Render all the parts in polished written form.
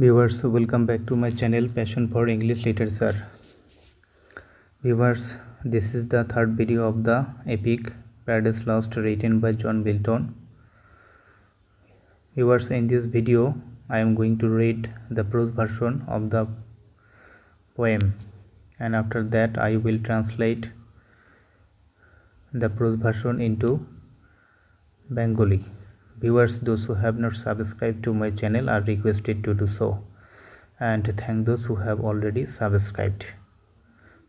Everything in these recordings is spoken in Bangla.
Viewers, welcome back to my channel Passion for English Literature. Viewers, this is the third video of the epic Paradise Lost written by John Milton. Viewers, in this video I am going to read the prose version of the poem, and after that I will translate the prose version into Bengali. Viewers, those who have not subscribed to my channel are requested to do so, and thank those who have already subscribed.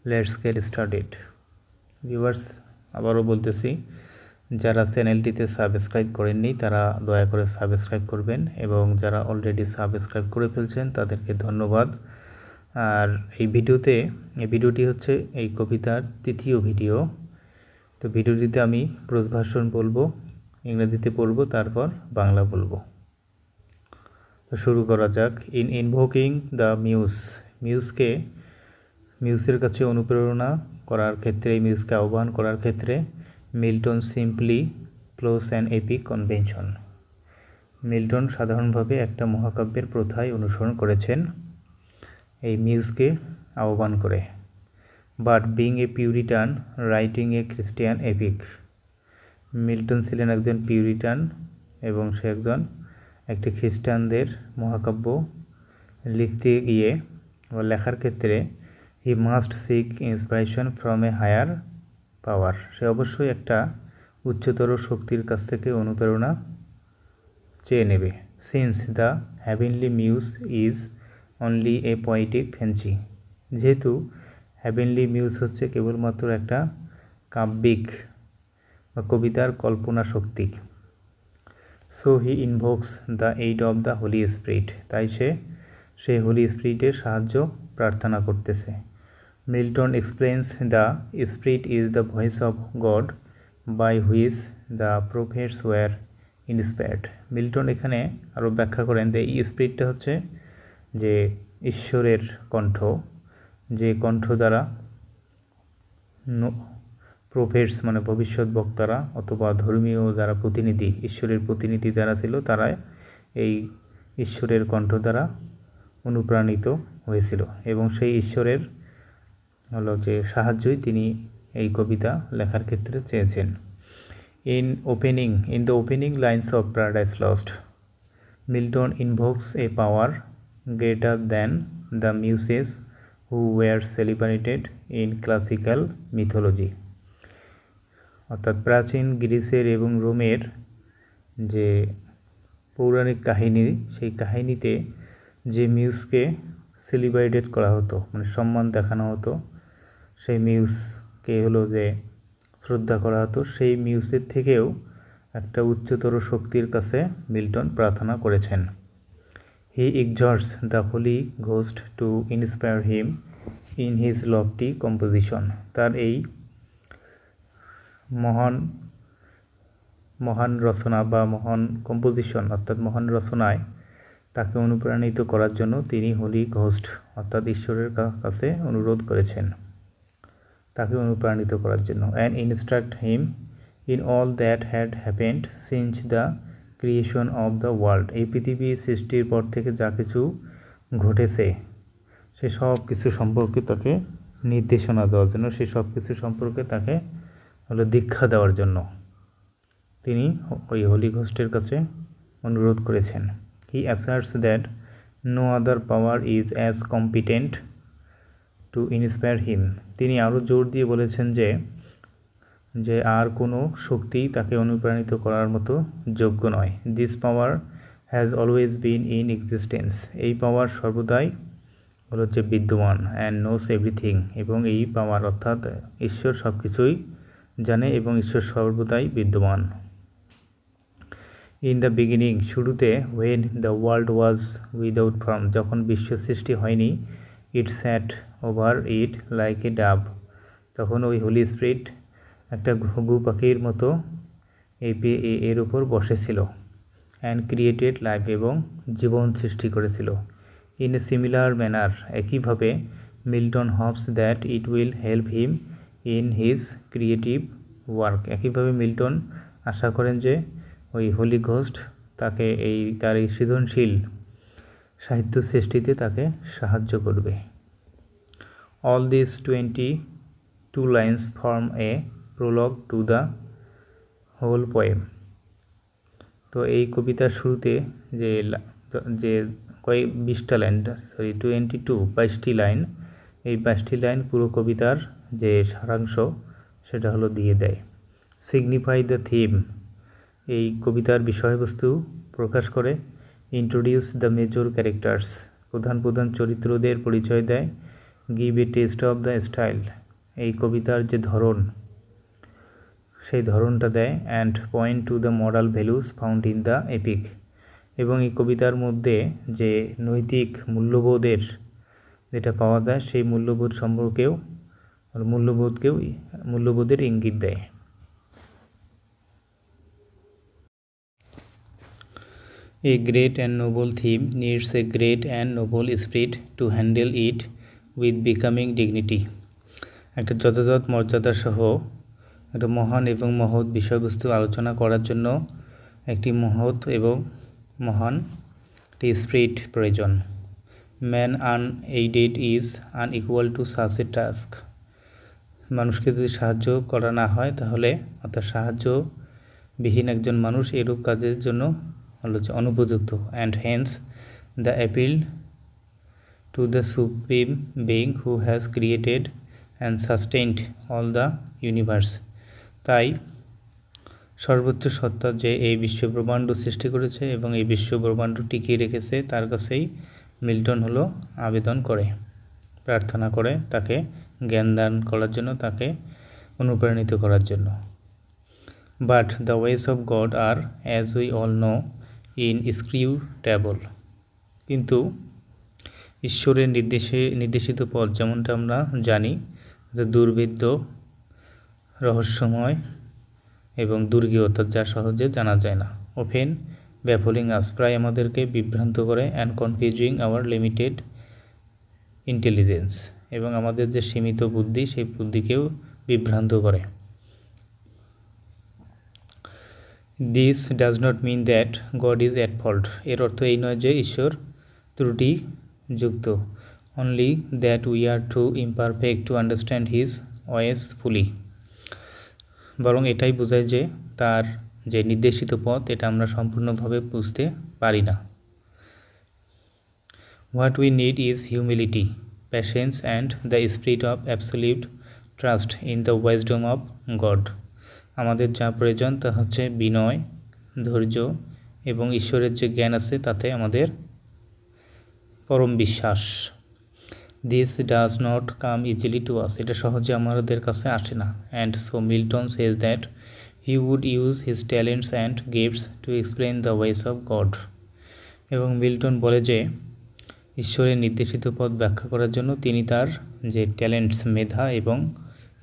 Let's get started. Viewers, আবারও বলতেছি, যারা চ্যানেলটিতে সাবস্ক্রাইব করেননি তারা দয়া করে সাবস্ক্রাইব করবেন, এবং যারা অলরেডি সাবস্ক্রাইব করে ফেলছেন তাদেরকে ধন্যবাদ। আর এই ভিডিওটি হচ্ছে এই কবিতার তৃতীয় ভিডিও। তো ভিডিওটিতে আমি প্রোজ ভার্সন বলবো, ইংরেজিতে পড়বো, তারপর বাংলা বলবো। তো শুরু করা যাক। ইন ইনভোকিং দ্য মিউজের কাছে অনুপ্রেরণা করার ক্ষেত্রে, মিউজকে আহ্বান করার ক্ষেত্রে Milton simply follows an epic convention. Milton সাধারণভাবে একটা মহাকাব্যের প্রথায় অনুসরণ করেছেন এই মিউজকে আহ্বান করে। But being a Puritan writing A Christian epic. Milton ছিলেন একজন পিউরিটান এবং সে একটি খ্রিস্টানদের মহাকাব্য লিখতে গিয়ে বা লেখার ক্ষেত্রে he must seek inspiration from a higher power. সে অবশ্যই একটা উচ্চতর শক্তির কাছ থেকে অনুপ্রেরণা চেয়ে নেবে। Since the heavenly muse is only a poetic fancy. যেহেতু হ্যাভেনলি মিউজ হচ্ছে কেবলমাত্র একটা কাব্যিক বা কবিতার কল্পনা শক্তি। So he invokes the aid of the Holy Spirit. তাই সে হোলি স্পিরিটের সাহায্য প্রার্থনা করতেছে। Milton explains the spirit is the voice of God by which the prophets were inspired. Milton এখানে আরও ব্যাখ্যা করেন যে এই স্পিরিটটা হচ্ছে যে ঈশ্বরের কণ্ঠ, যে কণ্ঠ দ্বারা প্রফেটস মানে ভবিষ্যৎ বক্তারা অথবা ধর্মীয় যারা প্রতিনিধি, ঈশ্বরের প্রতিনিধি যারা ছিল, তারা এই ঈশ্বরের কণ্ঠ দ্বারা অনুপ্রাণিত হয়েছিল, এবং সেই ঈশ্বরের যে সাহায্যই তিনি এই কবিতা লেখার ক্ষেত্রে চেয়েছেন। In the opening lines of Paradise Lost Milton invokes a power greater than the muses who were celebrated in classical mythology. অর্থাৎ প্রাচীন গ্রিসের এবং রোমের যে পৌরাণিক কাহিনী, সেই কাহিনীতে যে মিউজকে সেলিব্রেটেড করা হতো, মানে সম্মান দেখানো হতো, সেই মিউজকে যে শ্রদ্ধা করা হতো, সেই মিউজের থেকেও একটা উচ্চতর শক্তির কাছে মিল্টন প্রার্থনা করেছেন। He exhorts the Holy Ghost to inspire him in his lofty composition. তার এই মহান রচনা বা মহান কম্পোজিশন অর্থাৎ মহান রচনায় তাকে অনুপ্রাণিত করার জন্য তিনি হোলি ঘোস্ট অর্থাৎ ঈশ্বরের কাছে অনুরোধ করেছেন তাকে অনুপ্রাণিত করার জন্য। And instruct him in all that had happened since the creation of the world. এই পৃথিবী সৃষ্টির পর থেকে যা কিছু ঘটেছে সে সব কিছু সম্পর্কে তাকে নির্দেশনা দেওয়ার জন্য, সে সব কিছু সম্পর্কে তাকে দীক্ষা দেওয়ার জন্য তিনি ওই হোলি ঘোস্টের কাছে অনুরোধ করেছেন। He asserts that no other power is as competent to inspire him. তিনি আরও জোর দিয়ে বলেছেন যে আর কোনো শক্তি তাকে অনুপ্রাণিত করার মতো যোগ্য নয়। This power has always been in existence. এই পাওয়ার সর্বদাই বিদ্যমান। And knows everything. এবং এই পাওয়ার অর্থাৎ ঈশ্বর সব কিছুই জানে এবং ঈশ্বর সর্বদাই বিদ্যমান। ইন দ্য বিগিনিং, শুরুতে, when the world was without form, যখন বিশ্ব সৃষ্টি হয়নি, ইট স্যাট ওভার ইট লাইক এ ডাব, তখন ওই হোলি স্পিরিট একটা ঘুঘু পাখির মতো এর উপর বসেছিল। অ্যান্ড ক্রিয়েটেড লাইফ, এবং জীবন সৃষ্টি করেছিল। ইন এ সিমিলার ম্যানার, একইভাবে, Milton Hopes that it will help him in his creative work. একইভাবে মিল্টন আশা করেন যে ওই হোলি ঘোস্ট তাকে তার এই সৃজনশীল সাহিত্য সৃষ্টিতে তাকে সাহায্য করবে। All these 22 lines form a prologue to the whole poem. তো এই কবিতার শুরুতে যে 22টা লাইন, 22টি লাইন, এই 22টি লাইন পুরো কবিতার যে সারাংশ সেটা হলো দিয়ে দেয়। সিগনিফাই দ্য থিম, এই কবিতার বিষয়বস্তু প্রকাশ করে। ইন্ট্রোডিউস দ্য মেজর ক্যারেক্টার্স, প্রধান চরিত্রদের পরিচয় দেয়। Give a test of the style, এই কবিতার যে ধরন সেই ধরনটা দেয়। And point to the moral values found in the epic, এবং এই কবিতার মধ্যে যে নৈতিক মূল্যবোধের যেটা পাওয়া যায় সেই মূল্যবোধ সম্পর্কেও মূল্যবোধের ইঙ্গিত দেয়। A great and noble theme needs a great and noble spirit to handle it with becoming dignity. একটা যথাযথ মর্যাদা সহ একটা মহান এবং মহৎ বিষয়বস্তু আলোচনা করার জন্য একটি মহৎ এবং মহান স্পিরিট প্রয়োজন। Man unaided is unequal to such a task, মানুষকে যদি সাহায্য করা না হয় তাহলে অর্থাৎ সাহায্যবিহীন একজন মানুষ এরূপ কাজের জন্য অনুপযুক্ত। And hence the appeal to the supreme being who has created and sustained all the universe, তাই সর্বোচ্চ সত্তা যে এই বিশ্বব্রহ্মাণ্ড সৃষ্টি করেছে এবং এই বিশ্বব্রহ্মাণ্ড টিকিয়ে রেখেছে তার কাছেই মিল্টন হলো আবেদন করে, প্রার্থনা করে তাকে জ্ঞান দান করার জন্য, তাকে অনুপ্রাণিত করার জন্য। But the ways of God are as we all know inscrutable, কিন্তু ঈশ্বরের নির্দেশিত পথ যেমনটা আমরা জানি যে দুর্ভেদ্য, রহস্যময় এবং দুর্গীয়, অর্থাৎ যা সহজে জানা যায় না। ওপেন ব্যাফলিং আস, প্রায় আমাদেরকে বিভ্রান্ত করে। And confusing our limited intelligence, এবং আমাদের যে সীমিত বুদ্ধি সেই বুদ্ধিকেও বিভ্রান্ত করে। This does not mean that God is at fault, এর অর্থ এই নয় যে ঈশ্বর ত্রুটিযুক্ত। Only that we are too imperfect to understand his ways fully, বরং এটাই বোঝায় যে তার যে নির্দেশিত পথ এটা আমরা সম্পূর্ণভাবে বুঝতে পারি না। What we need is humility, patience and the spirit of absolute trust in the wisdom of god, আমাদের যা প্রয়োজন তা হচ্ছে বিনয়, ধৈর্য এবং ঈশ্বরের যে জ্ঞান আছে তাতে আমাদের পরম বিশ্বাস। This does not come easily to us, এটা সহজে আমাদের কাছে আসে না। And so Milton says that he would use his talents and gifts to explain the ways of God, এবং মিল্টন বলে যে ঈশ্বরের নির্দেশিত পথ ব্যাখ্যা করার জন্য তিনি তার যে ট্যালেন্টস, মেধা এবং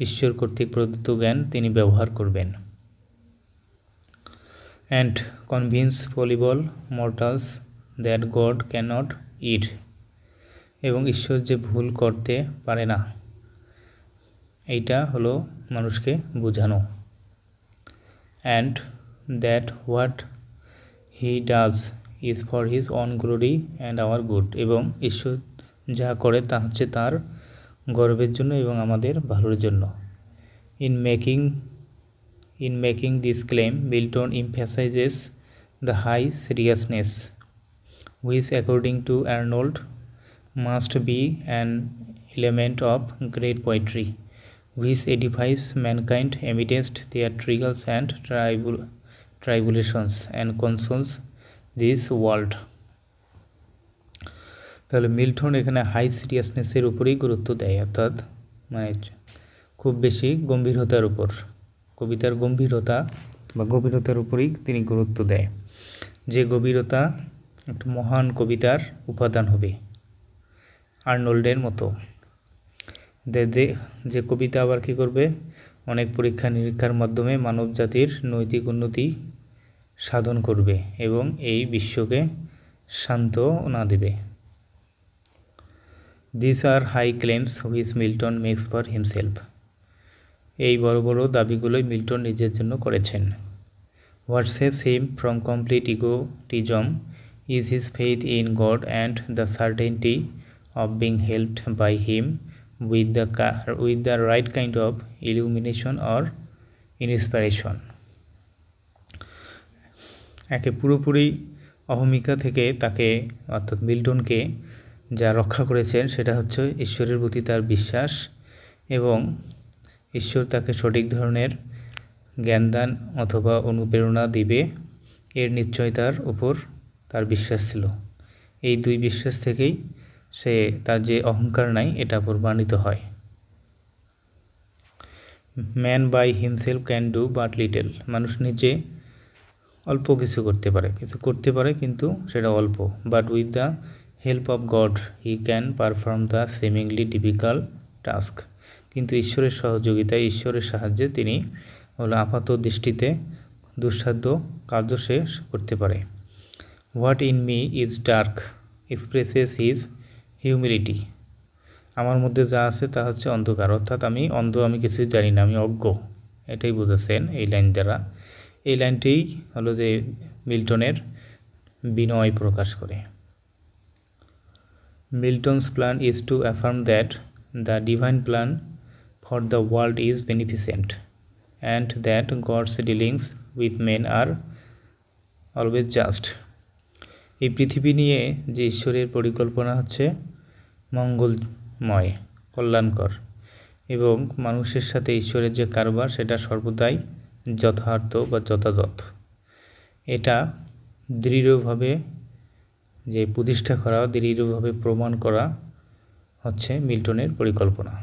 ঈশ্বর কর্তৃক প্রদত্ত জ্ঞান তিনি ব্যবহার করবেন। And convince fallible mortals that God cannot it, এবং ঈশ্বর যে ভুল করতে পারে না এইটা হলো মানুষকে বোঝানো। And that what he does is for his on glory and our good, এবং ঈশ্বর যা করে তা হচ্ছে তার গর্বের জন্য এবং আমাদের ভালোর জন্য। In making this claim, Milton emphasizes the high seriousness, which according to Arnold must be an element of great poetry, which edifies mankind amidst their trials and tribulations and consoles this world. তাহলে মিল্টন এখানে হাই সিরিয়াসনেসের উপরেই গুরুত্ব দেয়, অর্থাৎ মানে খুব বেশি গম্ভীরতার উপর, কবিতার গভীরতার উপরেই তিনি গুরুত্ব দেয়। যে গভীরতা একটা মহান কবিতার উপাদান হবে, আর্নল্ডের মতো। যে কবিতা আবার কী করবে, অনেক পরীক্ষা নিরীক্ষার মাধ্যমে মানব জাতির নৈতিক উন্নতি সাধন করবে এবং এই বিশ্বকে সান্ত্বনা দেবে। These are high claims which Milton makes for himself. এই বড় বড় দাবিগুলোই মিল্টন নিজের জন্য করেছেন। What saves him from complete egotism is his faith in God and the certainty of being helped by him with the right kind of illumination or inspiration. একে পুরোপুরি অহমিকা থেকে তাকে অর্থাৎ মিল্টনকে যা রক্ষা করেছেন সেটা হচ্ছে ঈশ্বরের প্রতি তার বিশ্বাস এবং ঈশ্বর তাকে সঠিক ধরনের জ্ঞানদান অথবা অনুপ্রেরণা দিবে এর নিশ্চয়তার উপর তার বিশ্বাস ছিল। এই দুই বিশ্বাস থেকেই সে তার যে অহংকার নাই এটা প্রমাণিত হয়। Man by himself can do but little, মানুষ নিজে অল্প কিছু করতে পারে কিন্তু সেটা অল্প। But with the help of God he can perform the seemingly difficult task, কিন্তু ঈশ্বরের সহযোগিতায় ঈশ্বরের সাহায্যে তিনি আপাত দৃষ্টিতে দুঃসাধ্য কার্য শেষ করতে পারে। What in me is dark expresses his humility, আমার মধ্যে যা আছে তা হচ্ছে অন্ধকার, অর্থাৎ আমি অন্ধ, আমি কিছুই জানি না, আমি অজ্ঞ, এটাই বুঝেছেন এই লাইন দ্বারা। এই লাইনটি হলো যে মিল্টনের বিনয় প্রকাশ করে। Milton's plan is to affirm that the divine plan for the world is beneficent and that God's dealings with men are always just. এই পৃথিবী নিয়ে যে ঈশ্বরের পরিকল্পনা হচ্ছে মঙ্গলময়, কল্যাণকর, এবং মানুষের সাথে ঈশ্বরের যে কারবার সেটা সর্বদাই যথার্থ বা যথাযথ। এটা দৃঢ়ভাবে প্রতিষ্ঠা করা, দৃঢ়ভাবে প্রমাণ করা হচ্ছে মিল্টনের পরিকল্পনা।